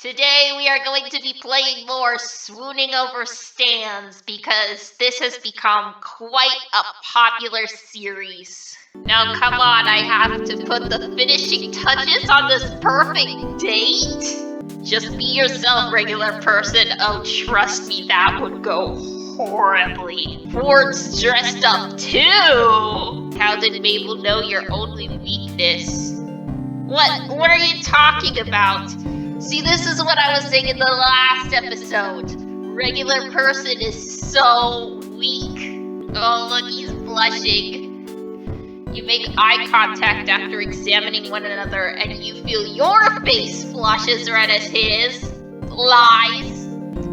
Today we are going to be playing more Swooning over stands because this has become quite a popular series. Now come on, I have to put the finishing touches on this perfect date? Just be yourself, regular person. Oh, trust me, that would go horribly. Ford's dressed up too! How did Mabel know your only weakness? What are you talking about? See, this is what I was saying in the last episode. Regular person is so weak. Oh, look, he's blushing. You make eye contact after examining one another, and you feel your face flush as red as his. Lies.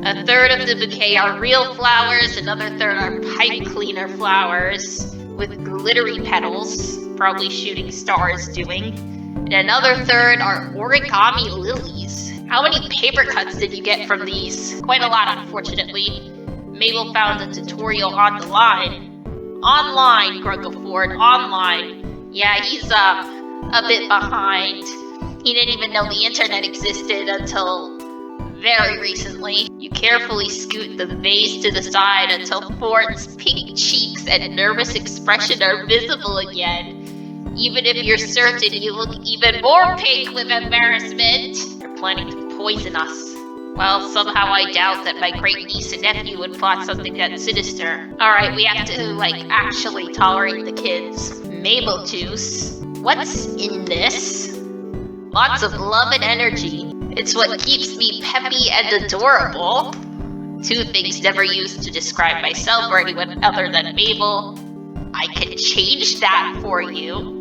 A third of the bouquet are real flowers, another third are pipe cleaner flowers with glittery petals, probably shooting stars doing. And another third are origami lilies. How many paper cuts did you get from these? Quite a lot, unfortunately. Mabel found a tutorial on the line. Online, gruntled Ford, online. Yeah, he's a bit behind. He didn't even know the internet existed until very recently. You carefully scoot the vase to the side until Ford's pink cheeks and nervous expression are visible again. Even if you're certain you look even more pink with embarrassment. You're planning to poison us. Well, somehow I doubt that my great niece and nephew would plot something that sinister. Alright, we have to, actually tolerate the kids. Mabel juice. What's in this? Lots of love and energy. It's what keeps me peppy and adorable. Two things never used to describe myself or anyone other than Mabel. I can change that for you.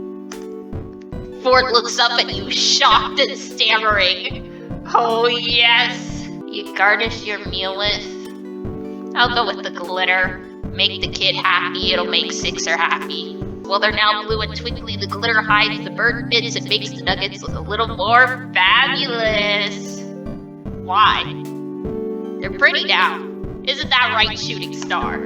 Ford looks up at you, shocked and stammering. Oh, yes. You garnish your meal with? I'll go with the glitter. Make the kid happy, it'll make Sixer happy. Well, they're now blue and twinkly. The glitter hides the burnt bits and makes the nuggets look a little more fabulous. Why? They're pretty now. Isn't that right, shooting star?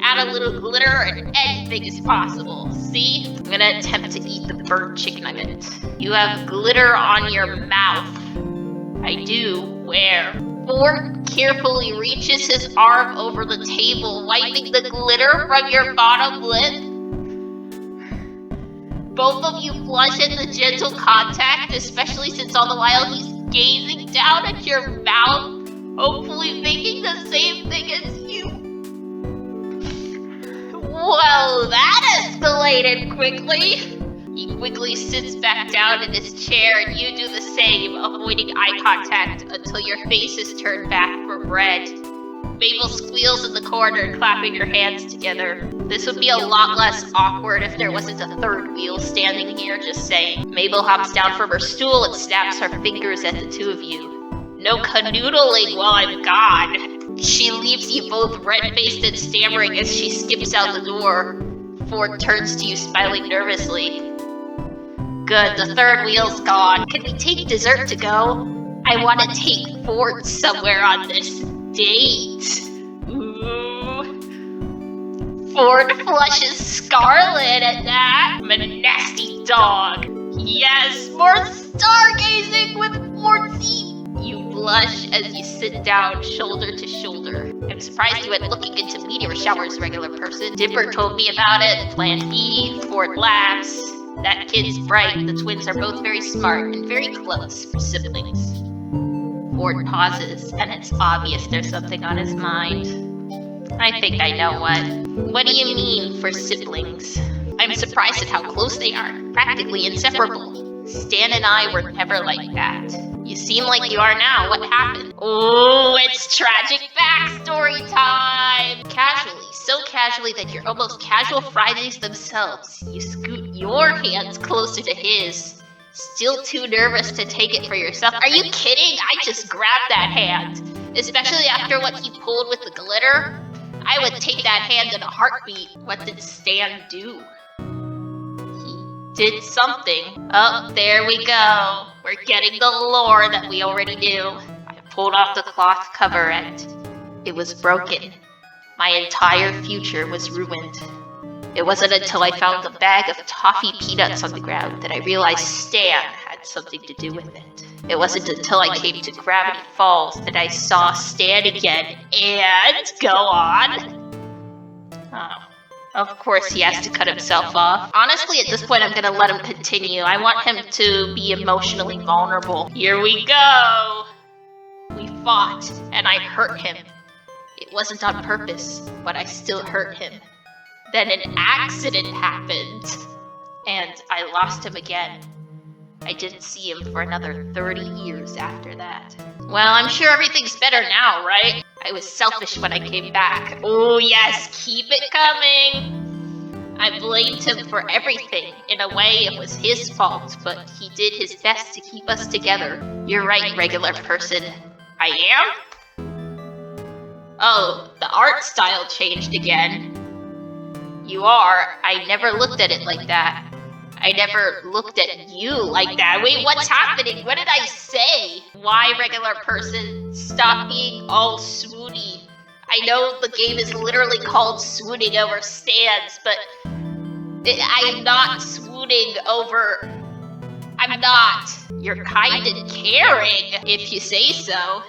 Add a little glitter and anything is possible. See? I'm gonna attempt to eat the burnt chicken nugget. You have glitter on your mouth. I do. Where? Ford carefully reaches his arm over the table, wiping the glitter from your bottom lip. Both of you blush at the gentle contact, especially since all the while he's gazing down at your mouth, hopefully thinking the same thing as you. Well, that escalated quickly. He quickly sits back down in his chair and you do the same, avoiding eye contact until your face is turned back from red. Mabel squeals in the corner, clapping her hands together. This would be a lot less awkward if there wasn't a third wheel standing here, just saying. Mabel hops down from her stool and snaps her fingers at the two of you. No canoodling while I'm gone. She leaves you both red-faced and stammering as she skips out the door. Ford turns to you, smiling nervously. Good, the third wheel's gone. Can we take dessert to go? I want to take Ford somewhere on this date. Ooh. Ford flushes scarlet at that. I'm a nasty dog. Yes, more stargazing with Fordsy. You blush as you sit down shoulder to shoulder. I'm surprised you went looking into meteor showers, regular person. Dipper told me about it. Plan B. Ford laughs. That kid's bright. The twins are both very smart and very close for siblings. Ford pauses, and it's obvious there's something on his mind. I think I know what. What do you mean, for siblings? I'm surprised at how close they are. Practically inseparable. Stan and I were never like that. You seem like you are now. What happened? Oh, it's tragic backstory time! Casually, so casually that you're almost casual Fridays themselves. You scoot your hands closer to his. Still too nervous to take it for yourself. Are you kidding? I just grabbed that hand. Especially after what he pulled with the glitter. I would take that hand in a heartbeat. What did Stan do? Did something. Oh, there we go. We're getting the lore that we already knew. I pulled off the cloth cover and it was broken. My entire future was ruined. It wasn't until I found the bag of toffee peanuts on the ground that I realized Stan had had something to do with it. It wasn't until I came to Gravity Falls that I saw Stan again and go on. Oh. Of course he has to cut himself off. Honestly, at this point, I'm gonna let him continue. I want him to be emotionally vulnerable. Here we go! We fought, and I hurt him. It wasn't on purpose, but I still hurt him. Then an accident happened, and I lost him again. I didn't see him for another 30 years after that. Well, I'm sure everything's better now, right? I was selfish when I came back. Oh yes, keep it coming! I blamed him for everything. In a way, it was his fault, but he did his best to keep us together. You're right, regular person. I am? Oh, the art style changed again. You are. I never looked at it like that. I never looked at you like that. Wait, what's happening? What did I say? Why, regular person? Stop being all swoony. I know the game is literally called Swooning Over Stands, but I am not swooning over... I'm not. You're kind and caring, if you say so.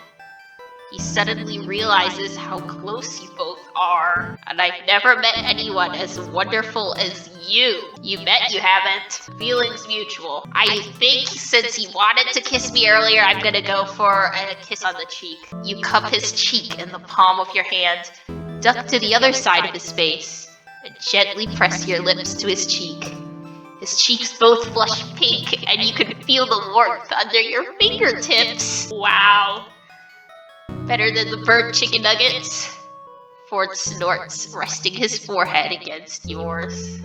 He suddenly realizes how close you both are, and I've never met anyone as wonderful as you. You bet you haven't. Feelings mutual. I think since he wanted to kiss me earlier, I'm gonna go for a kiss on the cheek. You cup his cheek in the palm of your hand, duck to the other side of his face, and gently press your lips to his cheek. His cheeks both flush pink, and you can feel the warmth under your fingertips. Wow. Better than the burnt chicken nuggets? Ford snorts, resting his forehead against yours.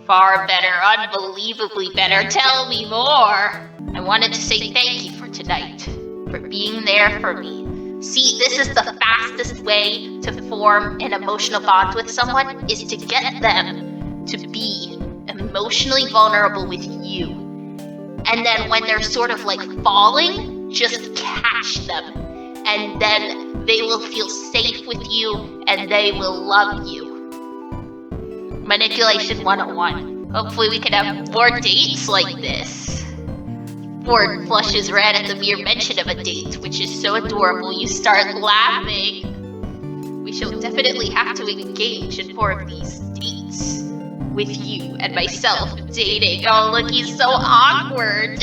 Far better, unbelievably better. Tell me more. I wanted to say thank you for tonight, for being there for me. See, this is the fastest way to form an emotional bond with someone, is to get them to be emotionally vulnerable with you. And then when they're sort of like falling, just catch them. And then they will feel safe with you, and they will love you. Manipulation 101. Hopefully we can have more dates like this. Ford flushes red at the mere mention of a date, which is so adorable you start laughing. We shall definitely have to engage in more of these dates. With you and myself dating. Oh look, he's so awkward.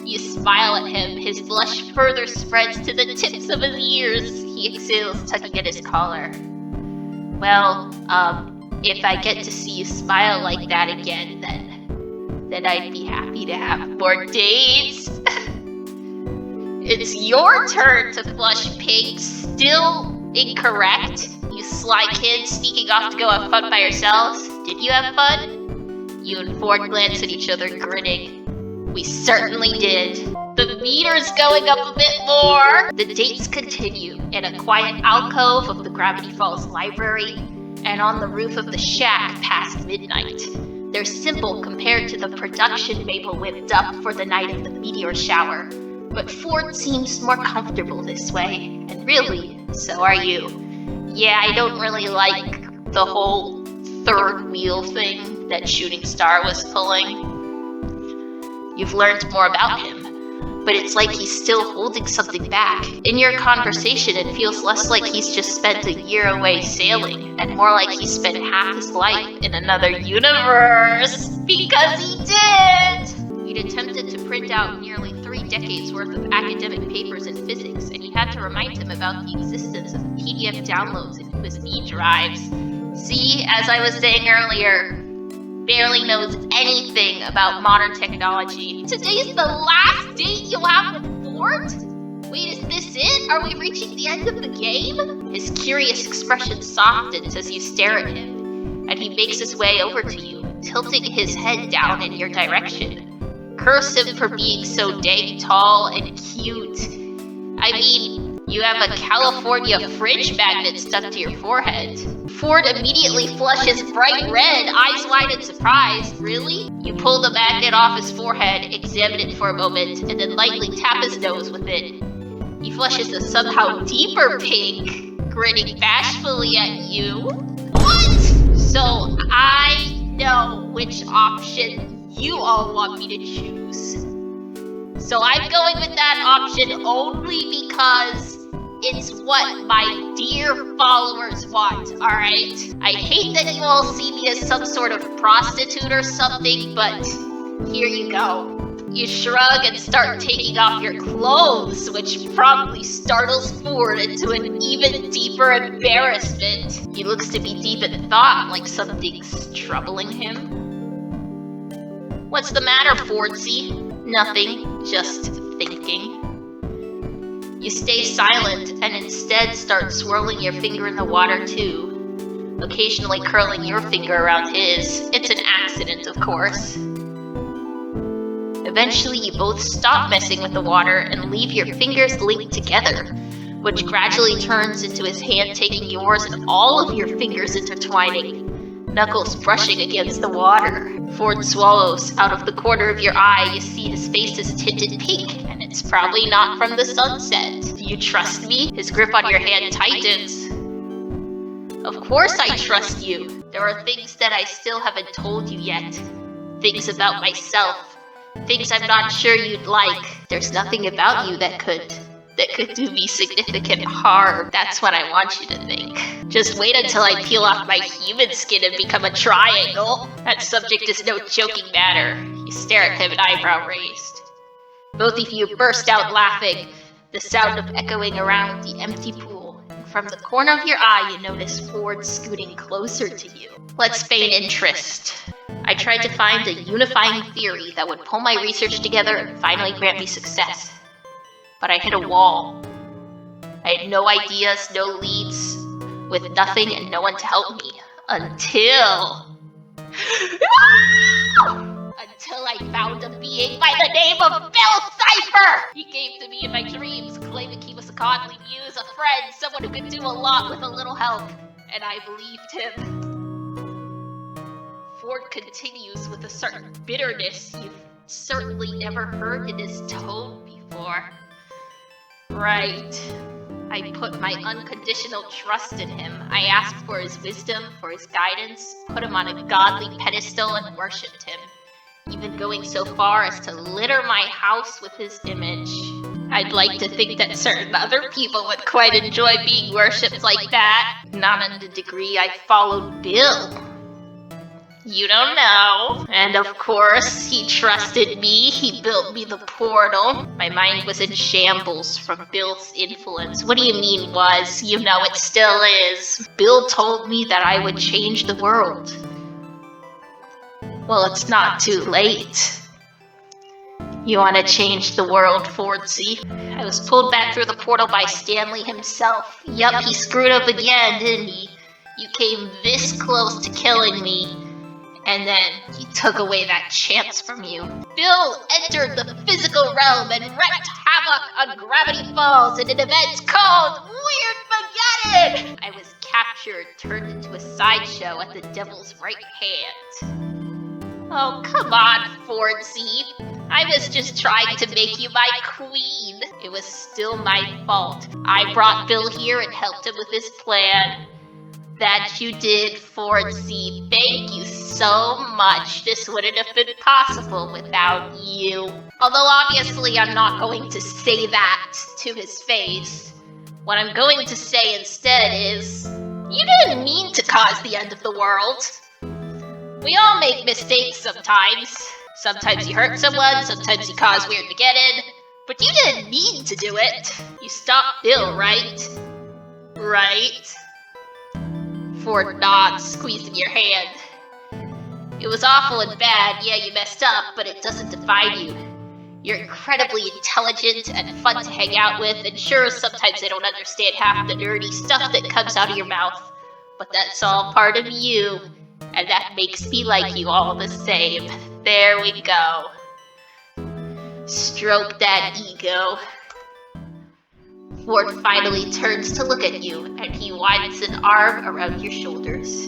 You smile at him, his blush further spreads to the tips of his ears. He exhales, tugging at his collar. Well, if I get to see you smile like that again, then I'd be happy to have more dates. It's your turn to flush pink. Still incorrect. You sly kids sneaking off to go have fun by yourselves. Did you have fun? You and Ford glance at each other, grinning. We certainly did. The meter's going up a bit more. The dates continue in a quiet alcove of the Gravity Falls library and on the roof of the shack past midnight. They're simple compared to the production Mabel whipped up for the night of the meteor shower. But Ford seems more comfortable this way, and really, so are you. Yeah, I don't really like the whole third wheel thing that Shooting Star was pulling. You've learned more about him, but it's like he's still holding something back. In your conversation, it feels less like he's just spent a year away sailing, and more like he spent half his life in another universe. Because he did! He'd attempted to print out nearly 3 decades worth of academic papers in physics, and you had to remind him about the existence of PDF downloads into his E drives. See, as I was saying earlier, barely knows anything about modern technology. Today's the last date you'll have with Ford? Wait, is this it? Are we reaching the end of the game? His curious expression softens as you stare at him, and he makes his way over to you, tilting his head down in your direction. Curse him for being so dang tall and cute. I mean, you have a California fridge magnet stuck to your forehead. Ford immediately flushes bright red, eyes wide in surprise. Really? You pull the magnet off his forehead, examine it for a moment, and then lightly tap his nose with it. He flushes a somehow deeper pink, grinning bashfully at you. What? So I know which option you all want me to choose. So I'm going with that option only because it's what my dear followers want, alright? I hate that you all see me as some sort of prostitute or something, but here you go. You shrug and start taking off your clothes, which promptly startles Ford into an even deeper embarrassment. He looks to be deep in thought, like something's troubling him. What's the matter, Fordsy? Nothing, just thinking. You stay silent and instead start swirling your finger in the water too, occasionally curling your finger around his. It's an accident, of course. Eventually, you both stop messing with the water and leave your fingers linked together, which gradually turns into his hand taking yours and all of your fingers intertwining, knuckles brushing against the water. Ford swallows. Out of the corner of your eye, you see his face is tinted pink, and it's probably not from the sunset. Do you trust me? His grip on your hand tightens. Of course I trust you. There are things that I still haven't told you yet. Things about myself. Things I'm not sure you'd like. There's nothing about you that could do me significant harm. That's what I want you to think. Just wait until I peel off my human skin and become a triangle. That subject is no joking matter. You stare at him, an eyebrow raised. Both of you burst out laughing, the sound of echoing around the empty pool. And from the corner of your eye, you notice Ford scooting closer to you. Let's feign interest. I tried to find a unifying theory that would pull my research together and finally grant me success. But I hit a wall. I had no ideas, no leads, with nothing and no one to help me. Until I found a being by the name of Cipher! He came to me in my dreams, claiming he was a godly muse, a friend, someone who could do a lot with a little help. And I believed him. Ford continues with a certain bitterness you've certainly never heard in his tone before. Right. I put my unconditional trust in him. I asked for his wisdom, for his guidance, put him on a godly pedestal and worshipped him, even going so far as to litter my house with his image. I'd like to think that certain other people would quite enjoy being worshipped like that. Not in the degree I followed Bill. You don't know. And of course, he trusted me. He built me the portal. My mind was in shambles from Bill's influence. What do you mean was? You know it still is. Bill told me that I would change the world. Well, it's not too late. You want to change the world, Fordsy? I was pulled back through the portal by Stanley himself. Yup, he screwed up again, didn't he? You came this close to killing me. And then he took away that chance from you. Bill entered the physical realm and wreaked havoc on Gravity Falls in an event called Weirdmageddon! I was captured, turned into a sideshow at the devil's right hand. Oh, come on, Fordsy. I was just trying to make you my queen. It was still my fault. I brought Bill here and helped him with his plan. That you did, Fordsy. Thank you so much. This wouldn't have been possible without you. Although obviously I'm not going to say that to his face. What I'm going to say instead is, you didn't mean to cause the end of the world. We all make mistakes sometimes. Sometimes you hurt someone, sometimes you cause Weirdmageddon. But you didn't mean to do it. You stopped Bill, right? Right? Ford nods, squeezing your hand. It was awful and bad, yeah, you messed up, but it doesn't define you. You're incredibly intelligent and fun to hang out with, and sure, sometimes I don't understand half the nerdy stuff that comes out of your mouth, but that's all part of you, and that makes me like you all the same. There we go. Stroke that ego. Ford finally turns to look at you, and he widens an arm around your shoulders.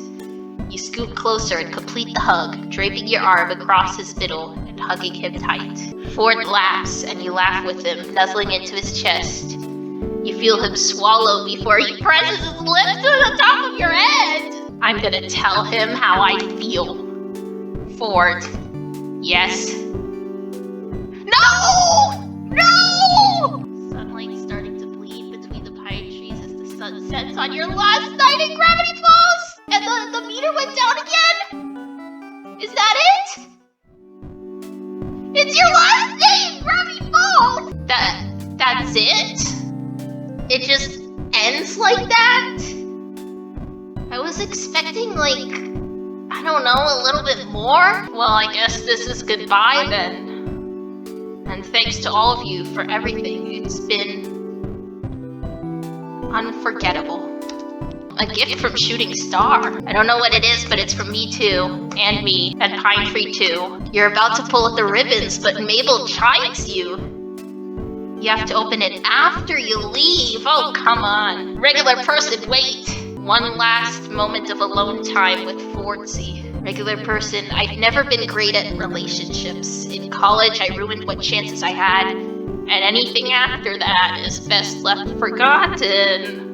You scoot closer and complete the hug, draping your arm across his middle and hugging him tight. Ford laughs, and you laugh with him, nuzzling into his chest. You feel him swallow before he presses his lips to the top of your head. I'm gonna tell him how I feel. Ford, Yes? No! No! Sunlight starting to bleed between the pine trees as the sun sets on your last night in Gravity Falls! And the meter went down again? Is that it? It's your last day in Gravity Falls! That's it? It just ends like that? I was expecting, like, I don't know, a little bit more? Well, I guess this is goodbye then. And thanks to all of you for everything. It's been unforgettable. A gift from Shooting Star. I don't know what it is, but it's from me too. And me. And Pine Tree too. You're about to pull at the ribbons, but Mabel chides you. You have to open it after you leave. Oh, come on. Regular person, wait. One last moment of alone time with Fordsy. Regular person, I've never been great at relationships. In college, I ruined what chances I had. And anything after that is best left forgotten.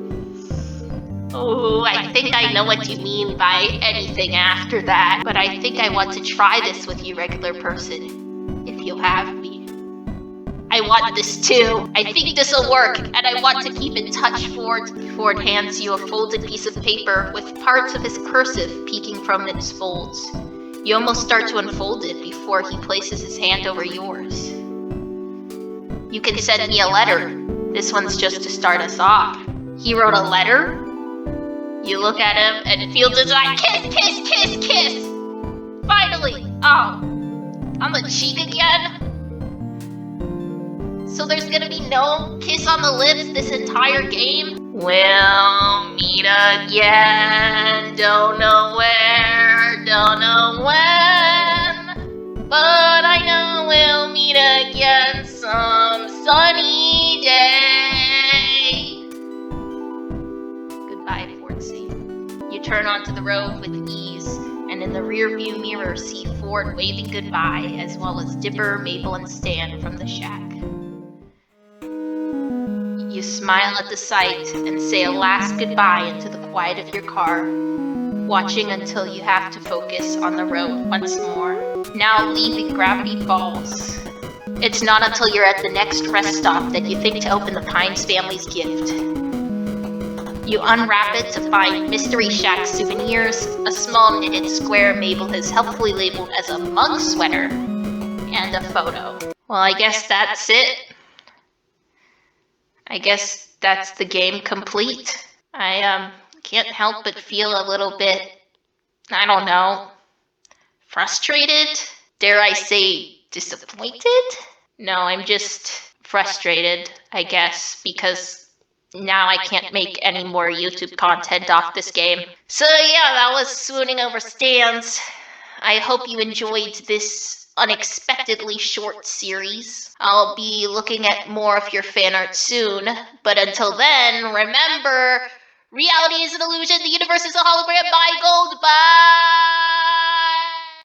Oh, I think I know what you mean by anything after that. But I think I want to try this with you, regular person. If you'll have me. I want this too. I think this'll work, and I want to keep in touch, Ford. Ford hands you a folded piece of paper with parts of his cursive peeking from its folds. You almost start to unfold it before he places his hand over yours. You can send me a letter. This one's just to start us off. He wrote a letter? You look at him and feel desire. Kiss, kiss, kiss, kiss! Finally! Oh, on the cheek again? So there's gonna be no kiss on the lips this entire game? We'll meet again, don't know where, don't know when, but I know we'll meet again some sunny day. Goodbye, Fordsy. You turn onto the road with ease, and in the rearview mirror see Ford waving goodbye, as well as Dipper, Mabel, and Stan from the shack. You smile at the sight and say a last goodbye into the quiet of your car, watching until you have to focus on the road once more. Now leaving Gravity Falls. It's not until you're at the next rest stop that you think to open the Pines family's gift. You unwrap it to find Mystery Shack souvenirs, a small knitted square Mabel has helpfully labeled as a mug sweater, and a photo. Well, I guess that's it. I guess that's the game complete. I can't help but feel a little bit, I don't know, frustrated? Dare I say disappointed? No, I'm just frustrated, I guess, because now I can't make any more YouTube content off this game. So yeah, that was Swooning Over Stands. I hope you enjoyed this unexpectedly short series. I'll be looking at more of your fan art soon, but until then, remember, reality is an illusion, the universe is a hologram. Bye, gold, bye!